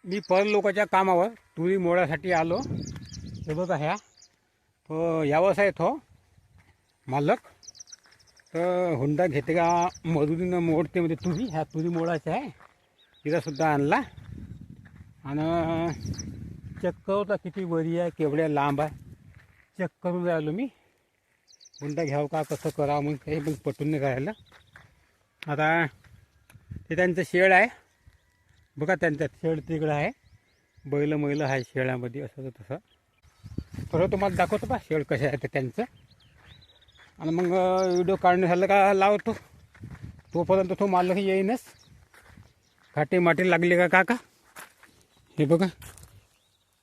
मी पर लोकांच्या कामावर तुरी मोडासाठी आलो. हे बघा ह्या तो यावंच आहे तो मालक. तर हुंडा घेते का मजुरीनं मोडते म्हणजे तुरी, ह्या तुरी मोडायच्या आहे. तिलासुद्धा आणला आणि चेक करता किती वरी आहे, केवढ्या लांब आहे चेक करून राहिलो मी. हुंडा घ्यावं का कसं करावं मग काही पण पटून नाही राहिलं. आता ते त्यांचं शेड आहे बघा, त्यांच्यात शेड तिकडं आहे. बैल मैल आहे शेळ्यामध्ये असं तसं. थोडं तुम्हाला दाखवतो बा शेड कसे आहे ते त्यांचं. आणि मग व्हिडिओ काढणं झालं का लावतो. तोपर्यंत तो मालक येईनच. घाटे माटे लागले का काका? हे बघा,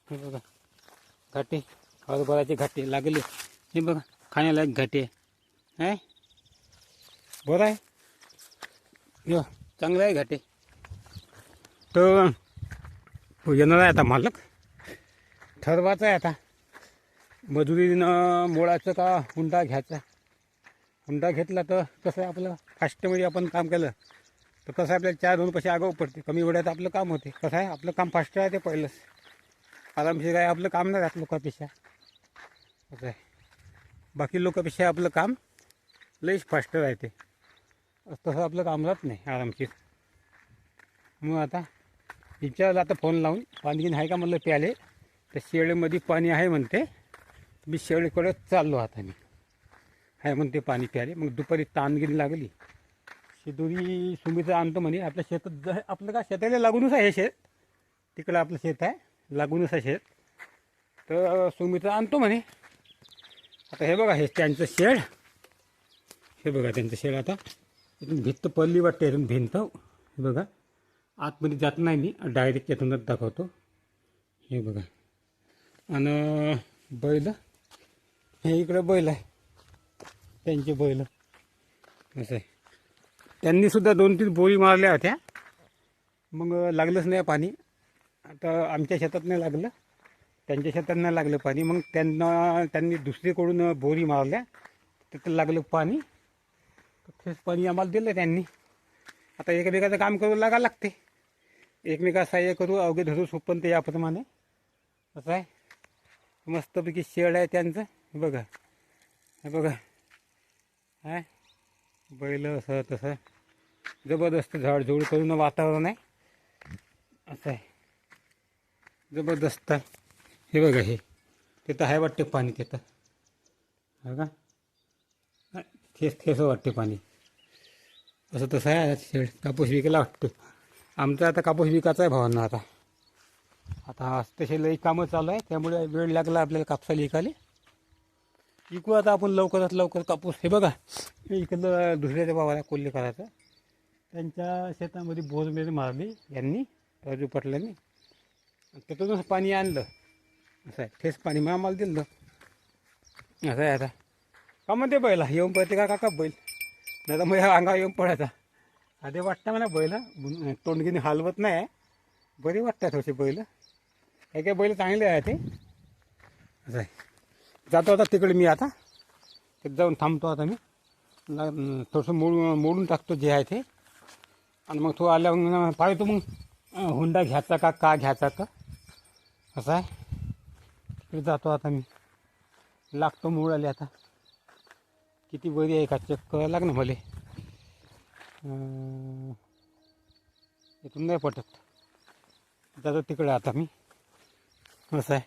हे बघा घाटे, हरभराचे घाटे लागले. हे बघा खाण्यालायक घाटे आहे. बरं आहे, यो चांगलं आहे घाटे. तर तो येणार आहे आता मालक. ठरवायचं आहे आता मजुरीनं मोडायचं का हुंडा घ्यायचा. हुंडा घेतला तर कसं आहे, आपलं फास्टमध्ये आपण काम केलं तर कसं आहे, आपल्याला 4-2 पैसे आगाऊ पडते. कमी वेळात आपलं काम होते. कसं आहे, आपलं काम फास्ट आहे ते पहिलंच. आरामशीर काय आपलं काम नाही राहत लोकांपेक्षा. असं आहे, बाकी लोकांपेक्षा आपलं काम लईच फास्ट राहते. तसं आपलं काम राहत नाही आरामशीर. मग आता विचारलं आता फोन लावून, पाणी आहे का म्हणलं प्याले. तर शेळीमध्ये पाणी आहे म्हणते. मी शेळीकडे चाललो आता मी. आहे म्हणते पाणी प्याले. मग दुपारी ताणगिरी लागली. शिदोरी सुमीचं आणतो म्हणे. आपल्या शेतात आपलं का शेताला लागूनच आहे हे शेत. तिकडं आपलं शेत आहे, लागूनच आहे शेत. तर सुमीचं आणतो म्हणे. आता हे बघा हे त्यांचं शेड. हे बघा त्यांचं शेड. आता इथून भिंत पडली वाटते, इथून भिंत. हे बघा आतमध्ये जात नाही मी, डायरेक्ट येथूनच दाखवतो. हे बघा. आणि बैल हे इकडं बैल आहे, त्यांचे बैल. असं आहे, त्यांनीसुद्धा 2-3 बोरी मारल्या होत्या. मग लागलंच नाही पाणी. आता आमच्या शेतात नाही लागलं, त्यांच्या शेतात नाही लागलं पाणी. मग त्यांनी दुसरीकडून बोरी मारल्या, तिथं लागलं पाणी. तर तेच पाणी आम्हाला दिलं त्यांनी. आता एकमेकाचं काम करू लागायला लागते. एकमेका सहाय्य करू, अवघे धरू सोपन ते याप्रमाणे. असं आहे, मस्तपैकी शेड आहे त्यांचं. हे बघा, हे बघा आहे बैल. असं तसं जबरदस्त झाडझूड करून वातावरण आहे. असं आहे, जबरदस्त आहे. हे बघा हे तिथं आहे वाटते पाणी तिथं. बघा थेस वाटते पाणी. असं तसं आहे शेड. कापूस विकायला वाटतं. आमचा आता कापूस विकायचा आहे भावांना. आता तसे लई कामं चालू आहे, त्यामुळे वेळ लागला आपल्याला कापसाला विकायला. विकू आता आपण लवकरात लवकर कापूस. हे बघा इकडलं दुसऱ्याच्या भावाला कोल्हे करायचं. त्यांच्या शेतामध्ये बोरमेर मारली यांनी, राजू पाटलांनी. त्यातूनच पाणी आणलं. असं आहे, तेच पाणी मग आम्हाला दिलं. असं आहे आता का म्हणते बैला येऊन पडते का काका बैल. नाही तर मग अंगावर येऊन पडायचा. आधी वाटतं म्हणा बैल तोंडगिनी हलवत नाही. बरे वाटतात थोडेसे बैल. काही काही बैल चांगले आहे ते. असं आहे, जातो आता तिकडे मी. आता तिथे जाऊन थांबतो आता मी. थोडंसं मोडून टाकतो जे आहे ते. आणि मग तो आल्यावर पाहतो मग हुंडा घ्यायचा का घ्यायचा का. असं आहे, तिकडे जातो आता मी. लागतो मूळ आले आता. किती बरी आहे का चेक करायला लागणं मला. इथून नाही पटत. जातो तिकडे आता मी. असं आहे,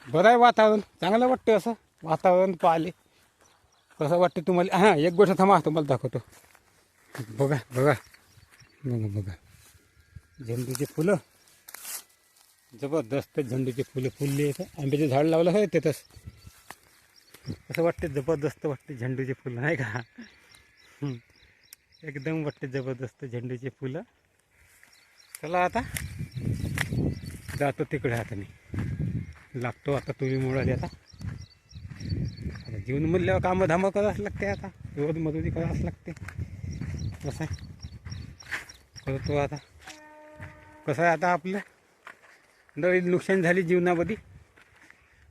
बरं आहे वातावरण. चांगलं वाटतं असं वातावरण पाहिले. कसं वाटतं तुम्हाला? हां एक गोष्ट थांबा तुम्हाला दाखवतो. बघा बघा बघा बघा झेंडूचे फुलं. जबरदस्त झेंडूचे फुलं फुलले. येतं आंब्याचे झाड लावलं आहे तिथंच. असं वाटते जबरदस्त वाटते झेंडूचे फुलं नाही का. एकदम वाटते जबरदस्त झेंडूचे फुलं. चला आता जातो तिकडे. आता मी लागतो आता तुरी मोडाली. आता जीवन म्हणल्यावर कामं धामं करावंच लागते. आता रोज मजुरी करावंच लागते. कसं आहे करतो आता. कसं आहे आता आपलं लई नुकसान झाली जीवनामध्ये.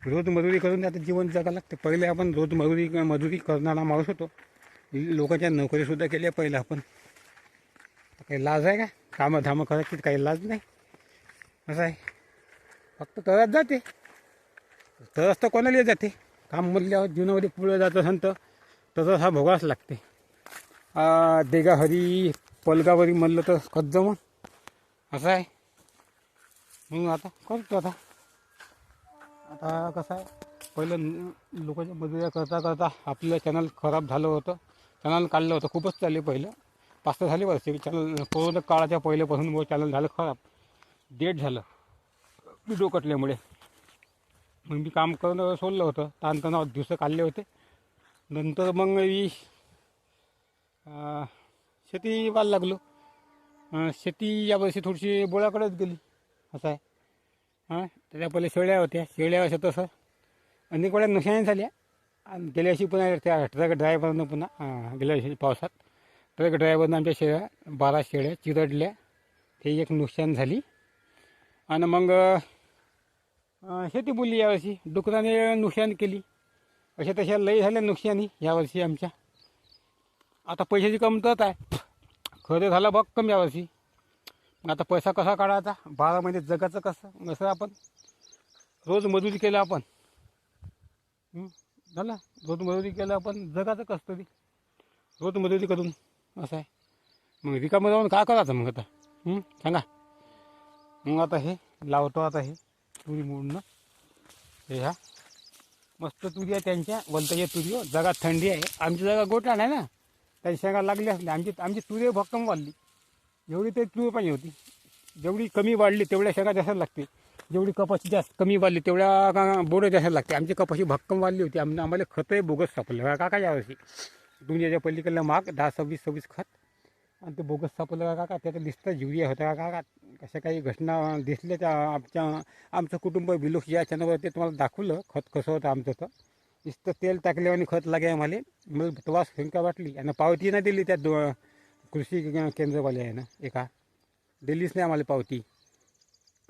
रोज मजुरी करून आता जीवन जगायला लागते. पहिले आपण रोज मजुरी करणारा माणूस होतो. लोकांच्या नोकरीसुद्धा केल्या पहिले आपण. काही लाज आहे का? कामं धामं करायची काही लाज नाही. असं आहे. फक्त तरच जाते, तरच तर कोणाला जाते. काम म्हणल्यावर जीवनामध्ये पुढे जात असेल तर तसंच हा भोगाच लागते. देगाहरी पलगावरी म्हणलं तर कच जमन. असं आहे. म्हणून आता करतो. आता कसं आहे, पहिलं लोकांच्या मजुऱ्या करता करता आपलं चॅनल खराब झालं होतं. चॅनल काढलं होतं, खूपच चालले पहिलं 5-6 झाले वर्षे चॅनल. कोरोना काळाच्या पहिल्यापासून मग चॅनल झालं खराब, डेट झालं व्हिडिओ कटल्यामुळे. मग मी काम करणं सोडलं होतं, ताणतणाव दिवस काढले होते. नंतर मग मी शेती व्हायला लागलो. शेती यावर्षी थोडीशी बोळाकडेच गेली. असं आहे. त्याच्या पहिले शेळ्या होत्या. शेळ्या असं तसं अनेक वेळा नुकसान झाल्या. आणि गेल्या वर्षी पुन्हा त्या ट्रक ड्रायव्हरनं पुन्हा गेल्या वर्षी पावसात ट्रक ड्रायव्हरनं आमच्या शेळ्या 12 शेळ्या चिरडल्या. ते एक नुकसान झाली. आणि मग शेती बोलली यावर्षी डुकराने नुकसान केली. अशा तशा लई झाल्या नुकसानी यावर्षी आमच्या. आता पैशाची कमतरता आहे. खरं झालं भक्कम यावर्षी. आता पैसा कसा काढायचा, 12 महिने जगाचं कसं. असं आपण रोज मजुरी केलं आपण, झालं रोज मजुरी केलं आपण, जगाचं कसं तरी रोज मजुरी करून. असं आहे. मग रिकामं जाऊन काय करायचं मग आता, सांगा. मग आता हे लावतो. आता हे तुरी मोडणं, हे ह्या मस्त तुरी आहे त्यांच्या वलताच्या तुरीवर. जगात थंडी आहे, आमची जागा गोटाण आहे ना, त्या शेंगा लागल्या असल्या. आमची तुरी भक्कम वाढली. जेवढी ते तुरी पाहिजे होती, जेवढी कमी वाढली तेवढ्या शेंगा जास्त लागते. जेवढी कपाशी जास्त कमी वाढली तेवढ्या बोरं जास्त लागते. आमची कपाशी भक्कम वाढली होती. आम्हाला खतही बोगस सापडलं काका यावर्षी. दुनियाच्या पलीकडलं माग 10-26 खत, आणि ते बोगस सापडलं काका. त्याचं दिसतं युरिया होता काका. कशा काही घटना दिसल्या त्या आमचं कुटुंब बिलोक या चॅनलवर ते तुम्हाला दाखवलं खत कसं होतं आमचं. तर नुसतं तेल टाकले आणि खत लागे मला तेव्हा शंका वाटली. आणि पावती नाही दिली त्या कृषी केंद्रवाले आहे ना, एका दिलीच नाही आम्हाला पावती.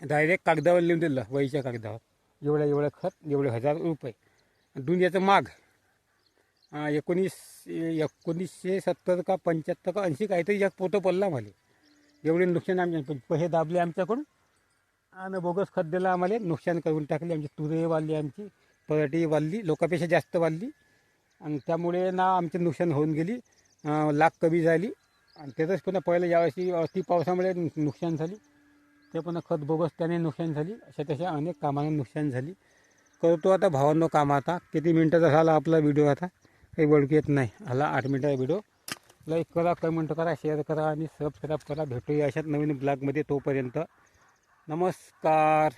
डायरेक्ट कागदावर लिहून दिलं, वहीच्या कागदावर, एवढं खत एवढे 1000 रुपये. दुनियाचं माग 1970 का 75 का 80 काहीतरी एक पोतं पडला मला. एवढे नुकसान आमच्या पैसे दाबले आमच्याकडून. आणि बोगस खत दिलं आम्हाला, नुकसान करून टाकले. आमची तुरे वाढली, आमची पराठी वाढली, लोकांपेक्षा जास्त वाढली. आणि त्यामुळे ना आमचे नुकसान होऊन गेली, लाख कमी झाली. आणि त्यातच पुन्हा पहिलं यावर्षी अति पावसामुळे नुकसान झाली. ते पुन्हा खत बोगस त्याने नुकसान झाली. अशा तशा अनेक कामानं नुकसान झाली. करतो आता भावांनो काम. आता किती मिनटाचा झाला आपला व्हिडिओ, आता काही ओळखू येत नाही. आला 8 मिनटाचा व्हिडिओ. लाईक करा, कमेंट करा, शेअर करा आणि सबस्क्राईब करा. भेटूया अशाच नवीन ब्लॉगमध्ये. तोपर्यंत नमस्कार.